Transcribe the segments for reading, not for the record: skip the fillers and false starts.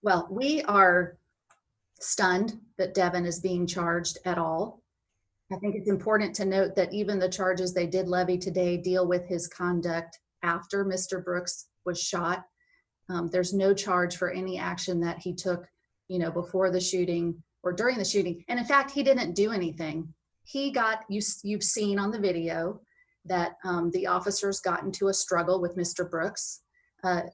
Well, we are stunned that Devin is being charged at all. I think it's important to note that even the charges they did levy today deal with his conduct after Mr. Brooks was shot. There's no charge for any action that he took, before the shooting or during the shooting. And in fact, he didn't do anything. You've seen on the video that the officers got into a struggle with Mr. Brooks.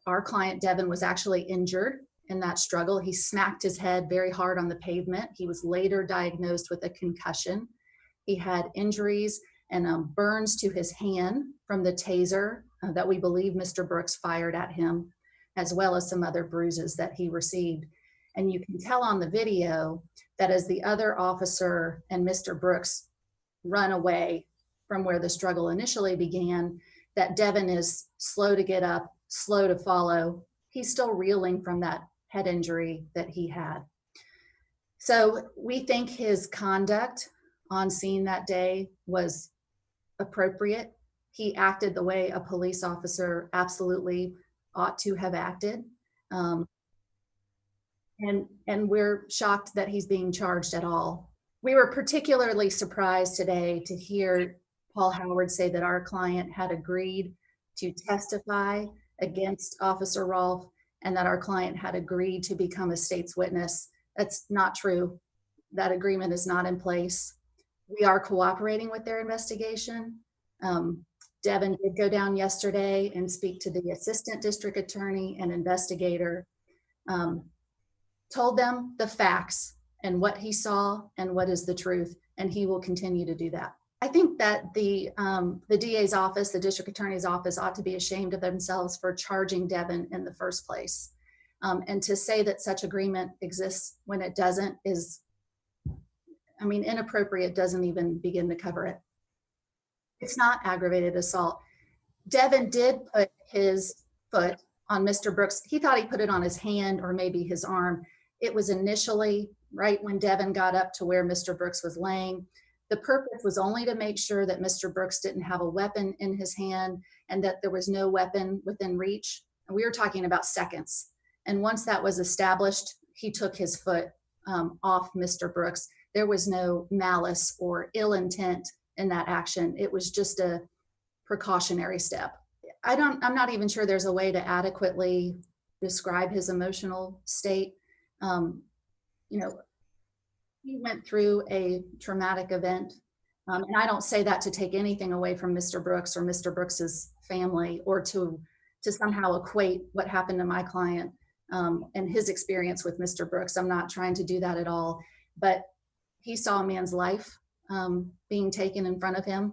Our client, Devin, was actually injured in that struggle. He smacked his head very hard on the pavement. He was later diagnosed with a concussion. He had injuries and burns to his hand from the taser that we believe Mr. Brooks fired at him, as well as some other bruises that he received. And you can tell on the video that as the other officer and Mr. Brooks run away from where the struggle initially began, that Devin is slow to get up, slow to follow. He's still reeling from that head injury that he had. So we think his conduct on scene that day was appropriate. He acted the way a police officer absolutely ought to have acted. And we're shocked that he's being charged at all. We were particularly surprised today to hear Paul Howard say that our client had agreed to testify against Officer Rolfe and that our client had agreed to become a state's witness. That's not true. That agreement is not in place. We are cooperating with their investigation. Devin did go down yesterday and speak to the assistant district attorney and investigator, told them the facts and what he saw and what is the truth, and he will continue to do that. I think that the DA's office, the district attorney's office, ought to be ashamed of themselves for charging Devin in the first place. And to say that such agreement exists when it doesn't is, inappropriate, doesn't even begin to cover it. It's not aggravated assault. Devin did put his foot on Mr. Brooks. He thought he put it on his hand or maybe his arm. It was initially right when Devin got up to where Mr. Brooks was laying. The purpose was only to make sure that Mr. Brooks didn't have a weapon in his hand and that there was no weapon within reach. And we were talking about seconds. And once that was established, he took his foot off Mr. Brooks. There was no malice or ill intent in that action. It was just a precautionary step. I'm not even sure there's a way to adequately describe his emotional state. He went through a traumatic event. And I don't say that to take anything away from Mr. Brooks or Mr. Brooks's family or to somehow equate what happened to my client and his experience with Mr. Brooks. I'm not trying to do that at all. But he saw a man's life being taken in front of him,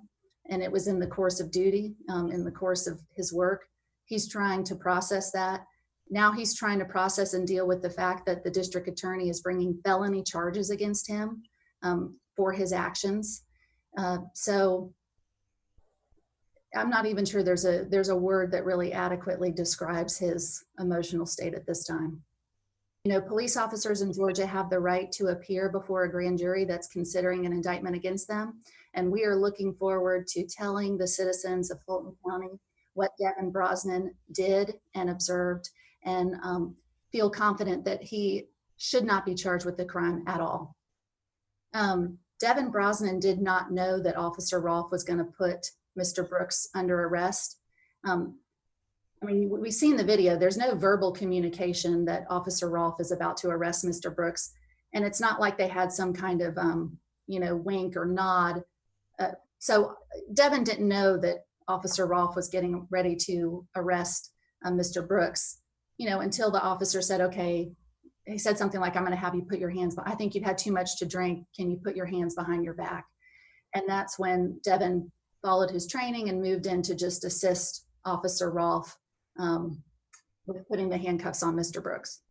and it was in the course of duty, in the course of his work. He's trying to process that. Now he's trying to process and deal with the fact that the district attorney is bringing felony charges against him for his actions. So I'm not even sure there's a word that really adequately describes his emotional state at this time. Police officers in Georgia have the right to appear before a grand jury that's considering an indictment against them. And we are looking forward to telling the citizens of Fulton County what Devin Brosnan did and observed, and feel confident that he should not be charged with the crime at all. Devin Brosnan did not know that Officer Rolfe was going to put Mr. Brooks under arrest. We've seen the video. There's no verbal communication that Officer Rolfe is about to arrest Mr. Brooks. And it's not like they had some kind of, wink or nod. So Devin didn't know that Officer Rolfe was getting ready to arrest Mr. Brooks, until the officer said, okay, he said something like, I'm going to have you put your hands, I think you've had too much to drink. Can you put your hands behind your back? And that's when Devin followed his training and moved in to just assist Officer Rolfe with putting the handcuffs on Mr. Brooks.